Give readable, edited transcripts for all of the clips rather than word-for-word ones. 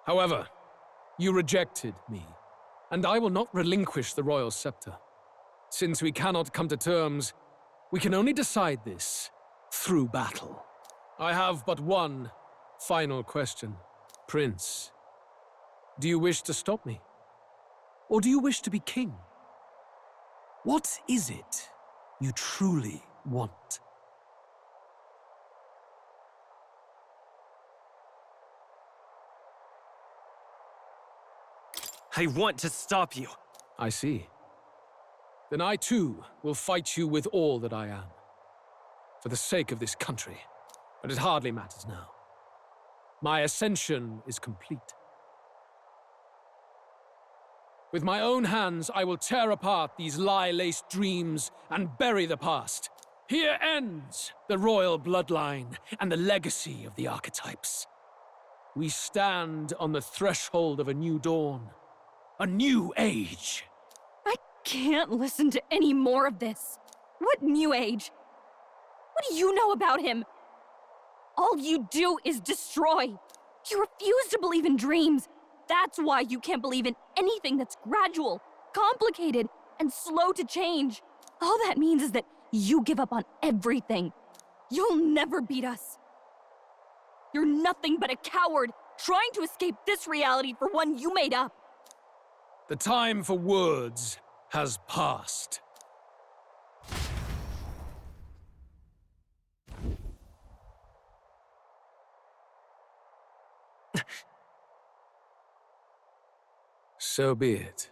However, you rejected me, and I will not relinquish the royal scepter. Since we cannot come to terms, we can only decide this through battle. I have but one final question. Prince, do you wish to stop me? Or do you wish to be king? What is it you truly want? I want to stop you. I see. Then I too will fight you with all that I am. For the sake of this country. But it hardly matters now. My ascension is complete. With my own hands, I will tear apart these lie-laced dreams and bury the past. Here ends the royal bloodline and the legacy of the archetypes. We stand on the threshold of a new dawn. A new age. I can't listen to any more of this. What new age? What do you know about him? All you do is destroy. You refuse to believe in dreams. That's why you can't believe in anything that's gradual, complicated, and slow to change. All that means is that you give up on everything. You'll never beat us. You're nothing but a coward trying to escape this reality for one you made up. The time for words has passed. So be it.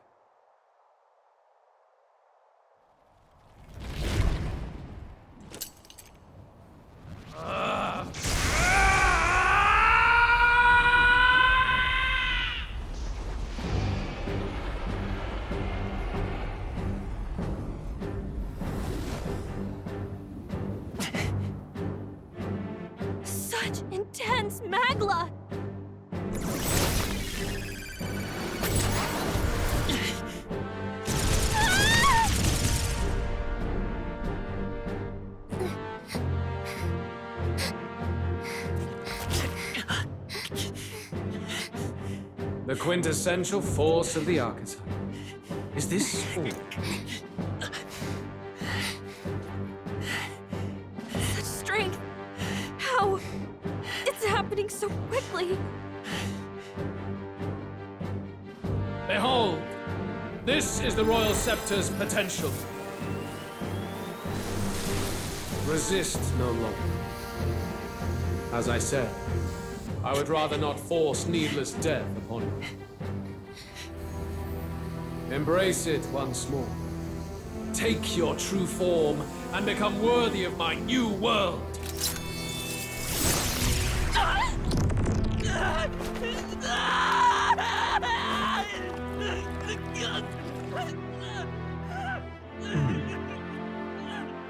Such intense magla! The quintessential force of the archetype. Is this all? Such strength! How? It's happening so quickly! Behold! This is the Royal Scepter's potential. Resist no longer. As I said, I would rather not force needless death upon you. Embrace it once more. Take your true form and become worthy of my new world.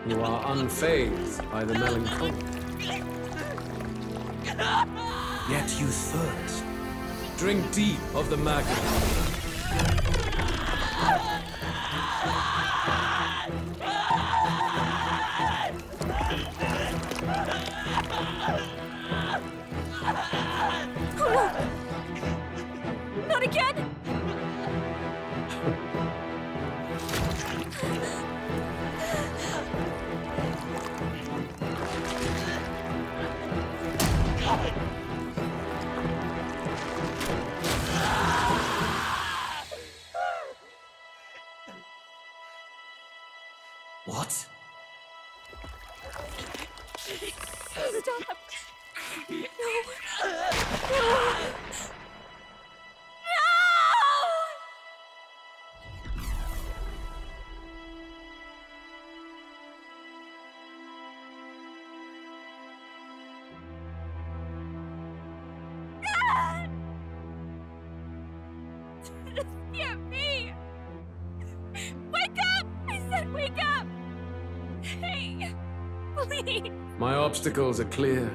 You are unfazed by the melancholy. Yet you thirst. Drink deep of the magma. Not again! What? Stop! No! This can't be! Wake up! I said wake up! Hey, please! My obstacles are clear.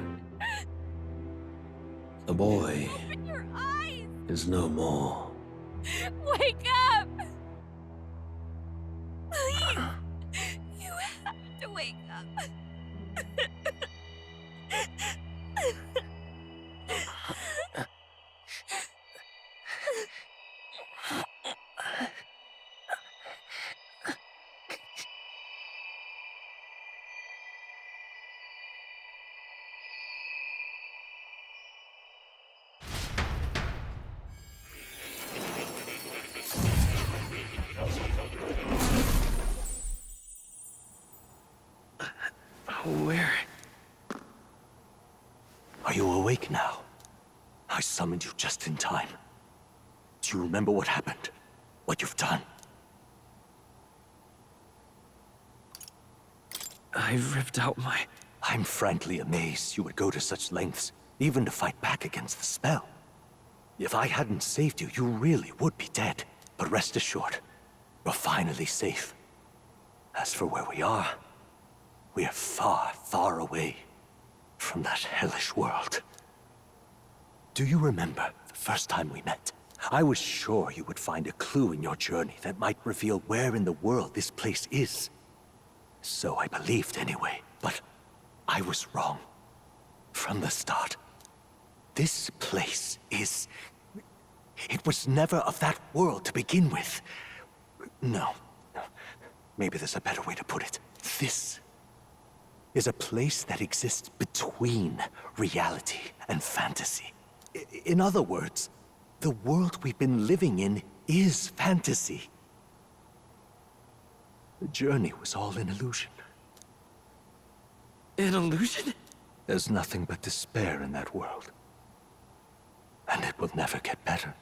The boy Open your eyes! is no more. Wake up! Please! You have to wake up. Where? Are you awake now? I summoned you just in time. Do you remember what happened? What you've done? I ripped out my... I'm frankly amazed you would go to such lengths, even to fight back against the spell. If I hadn't saved you, you really would be dead. But rest assured, you're finally safe. As for where we are far, far away from that hellish world. Do you remember the first time we met? I was sure you would find a clue in your journey that might reveal where in the world this place is. So I believed anyway, but I was wrong. From the start. This place is... It was never of that world to begin with. No. Maybe there's a better way to put it. This is a place that exists between reality and fantasy. In other words, the world we've been living in is fantasy. The journey was all an illusion. An illusion? There's nothing but despair in that world. And it will never get better.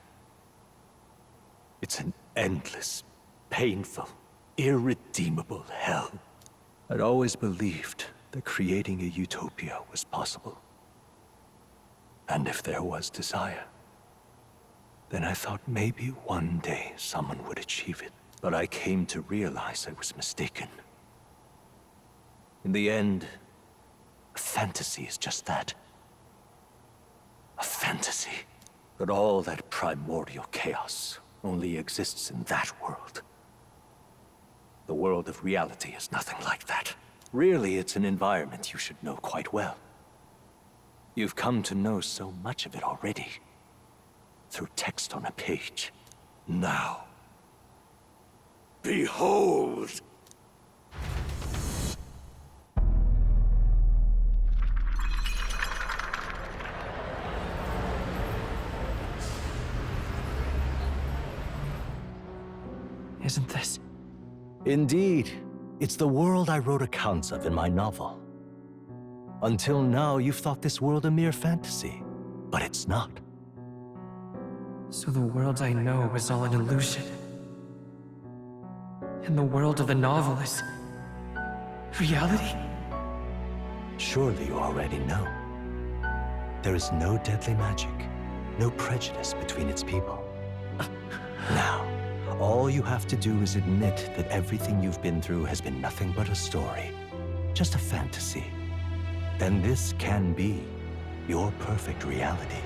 It's an endless, painful, irredeemable hell. I'd always believed that creating a utopia was possible. And if there was desire, then I thought maybe one day someone would achieve it. But I came to realize I was mistaken. In the end, a fantasy is just that. A fantasy. But all that primordial chaos only exists in that world. The world of reality is nothing like that. Really, it's an environment you should know quite well. You've come to know so much of it already. Through text on a page. Now, behold! Isn't this... Indeed. It's the world I wrote accounts of in my novel. Until now, you've thought this world a mere fantasy. But it's not. So the world I know is all an illusion. And the world of the novel is... reality? Surely you already know. There is no deadly magic, no prejudice between its people. Now, all you have to do is admit that everything you've been through has been nothing but a story, just a fantasy. Then this can be your perfect reality.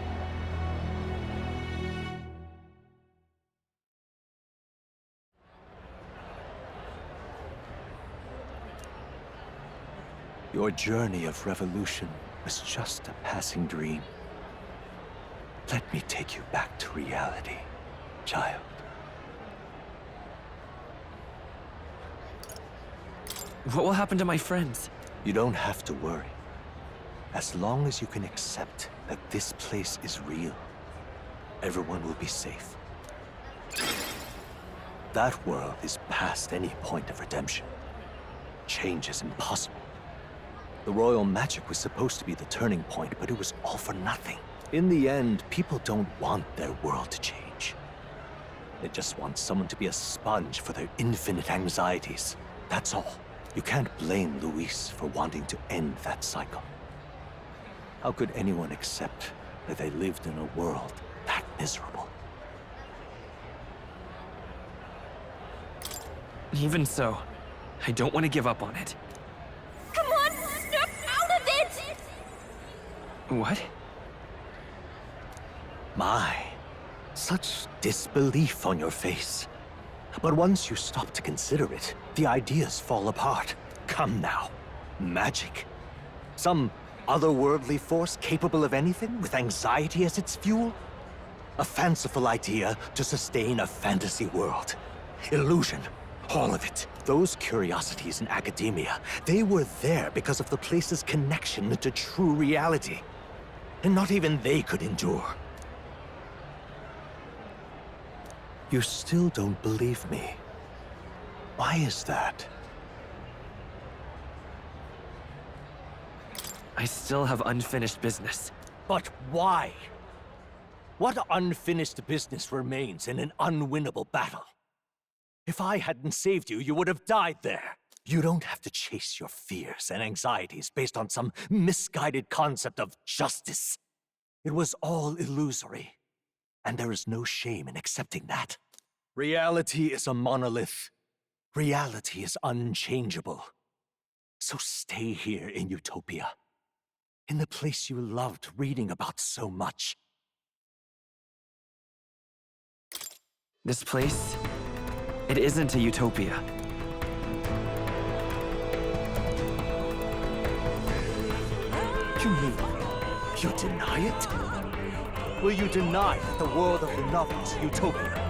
Your journey of revolution was just a passing dream. Let me take you back to reality, child. What will happen to my friends? You don't have to worry. As long as you can accept that this place is real, everyone will be safe. That world is past any point of redemption. Change is impossible. The royal magic was supposed to be the turning point, but it was all for nothing. In the end, people don't want their world to change. They just want someone to be a sponge for their infinite anxieties. That's all. You can't blame Luis for wanting to end that cycle. How could anyone accept that they lived in a world that miserable? Even so, I don't want to give up on it. Come on, snap out of it! What? My, such disbelief on your face. But once you stop to consider it, the ideas fall apart. Come now. Magic? Some otherworldly force capable of anything, with anxiety as its fuel? A fanciful idea to sustain a fantasy world. Illusion. All of it. Those curiosities in academia, they were there because of the place's connection to true reality. And not even they could endure. You still don't believe me. Why is that? I still have unfinished business. But why? What unfinished business remains in an unwinnable battle? If I hadn't saved you, you would have died there. You don't have to chase your fears and anxieties based on some misguided concept of justice. It was all illusory, and there is no shame in accepting that. Reality is a monolith. Reality is unchangeable. So stay here in Utopia, in the place you loved reading about so much. This place, it isn't a utopia. You mean, you deny it? Will you deny that the world of the novel is Utopia?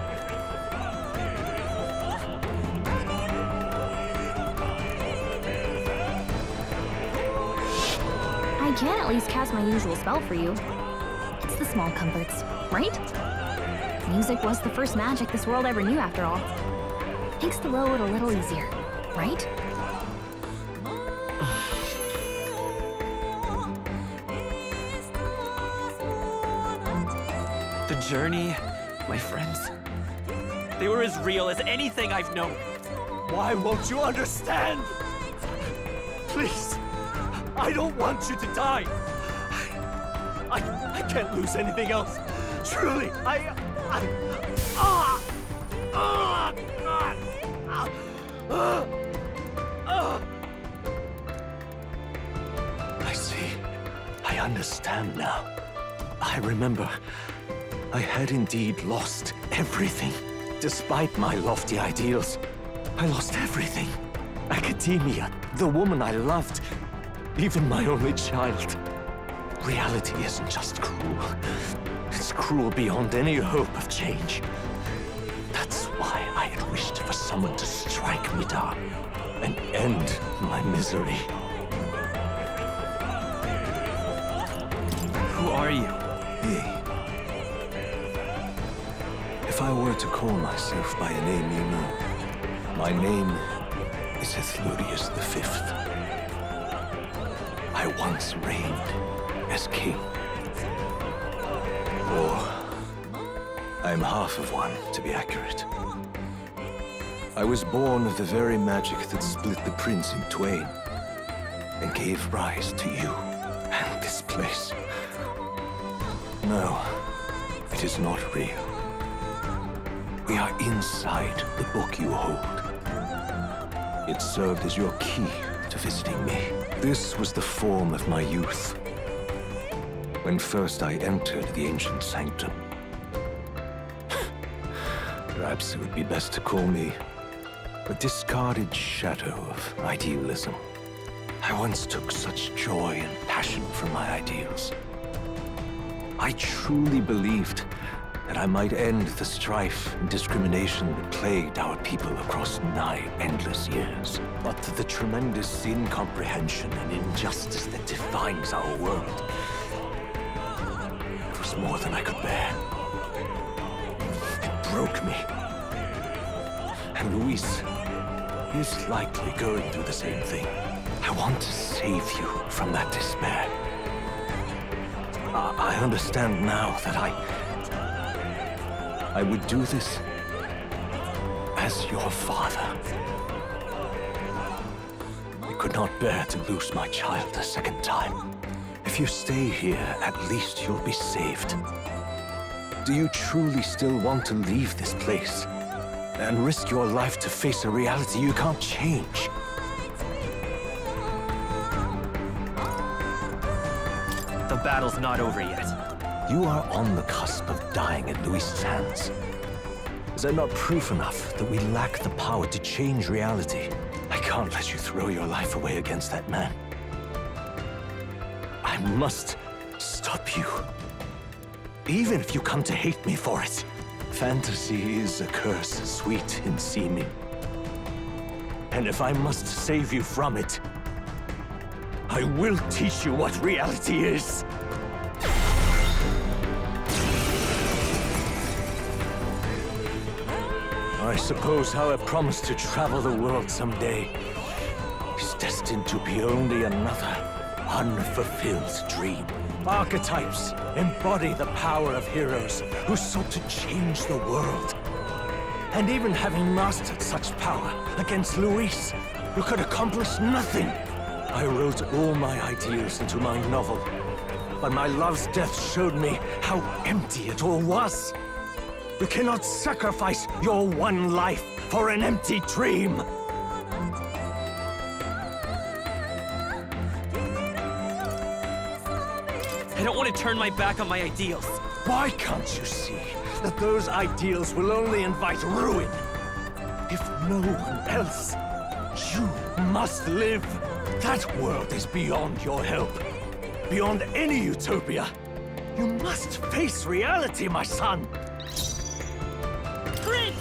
I can at least cast my usual spell for you. It's the small comforts, right? Music was the first magic this world ever knew, after all. Makes the road a little easier, right? The journey, my friends, they were as real as anything I've known. Why won't you understand? Please, I don't want you to die. I can't lose anything else. Truly, I see. I understand now. I remember. I had indeed lost everything. Despite my lofty ideals, I lost everything. Academia, the woman I loved, even my only child. Reality isn't just cruel. It's cruel beyond any hope of change. That's why I had wished for someone to strike me down and end my misery. Who are you? Hey. If I were to call myself by a name you know, my name is Ethludius V. I once reigned as king. Or, I'm half of one, to be accurate. I was born of the very magic that split the prince in twain, and gave rise to you and this place. No, it is not real. We are inside the book you hold. It served as your key to visiting me. This was the form of my youth, when first I entered the ancient sanctum. Perhaps it would be best to call me a discarded shadow of idealism. I once took such joy and passion from my ideals. I truly believed that I might end the strife and discrimination that plagued our people across nigh endless years. But the tremendous incomprehension and injustice that defines our world, it was more than I could bear. It broke me. And Luis is likely going through the same thing. I want to save you from that despair. I understand now that I would do this as your father. I could not bear to lose my child a second time. If you stay here, at least you'll be saved. Do you truly still want to leave this place and risk your life to face a reality you can't change? The battle's not over yet. You are on the cusp of dying at Luis's hands. Is that not proof enough that we lack the power to change reality? I can't let you throw your life away against that man. I must stop you. Even if you come to hate me for it. Fantasy is a curse sweet in seeming. And if I must save you from it, I will teach you what reality is. I suppose how I promised to travel the world someday is destined to be only another unfulfilled dream. Archetypes embody the power of heroes who sought to change the world. And even having mastered such power against Luis, who could accomplish nothing, I wrote all my ideals into my novel. But my love's death showed me how empty it all was. You cannot sacrifice your one life for an empty dream. I don't want to turn my back on my ideals. Why can't you see that those ideals will only invite ruin? If no one else, you must live. That world is beyond your help. Beyond any utopia. You must face reality, my son. Prince!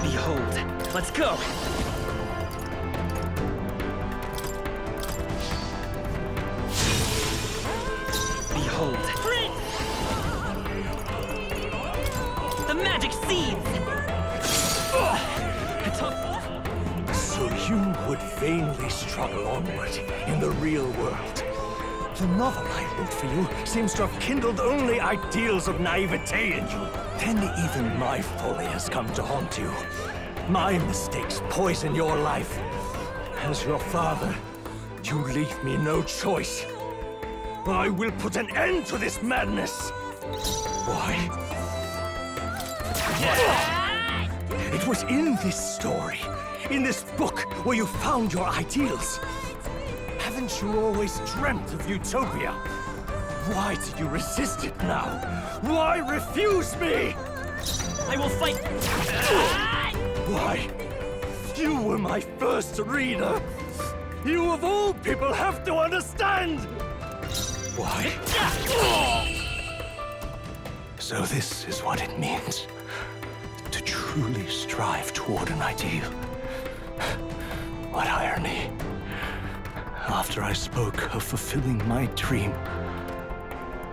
Behold, let's go! Behold. Prince! The magic seeds! So you would vainly struggle onward in the real world. The novel I wrote for you seems to have kindled only ideals of naivete in you. Then even my folly has come to haunt you. My mistakes poison your life. As your father, you leave me no choice. I will put an end to this madness. Why? It was in this story, in this book, where you found your ideals. Haven't you always dreamt of utopia? Why do you resist it now? Why refuse me? I will fight! Why? You were my first reader. You of all people have to understand! Why? So this is what it means to truly strive toward an ideal. What irony. After I spoke of fulfilling my dream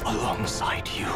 alongside you.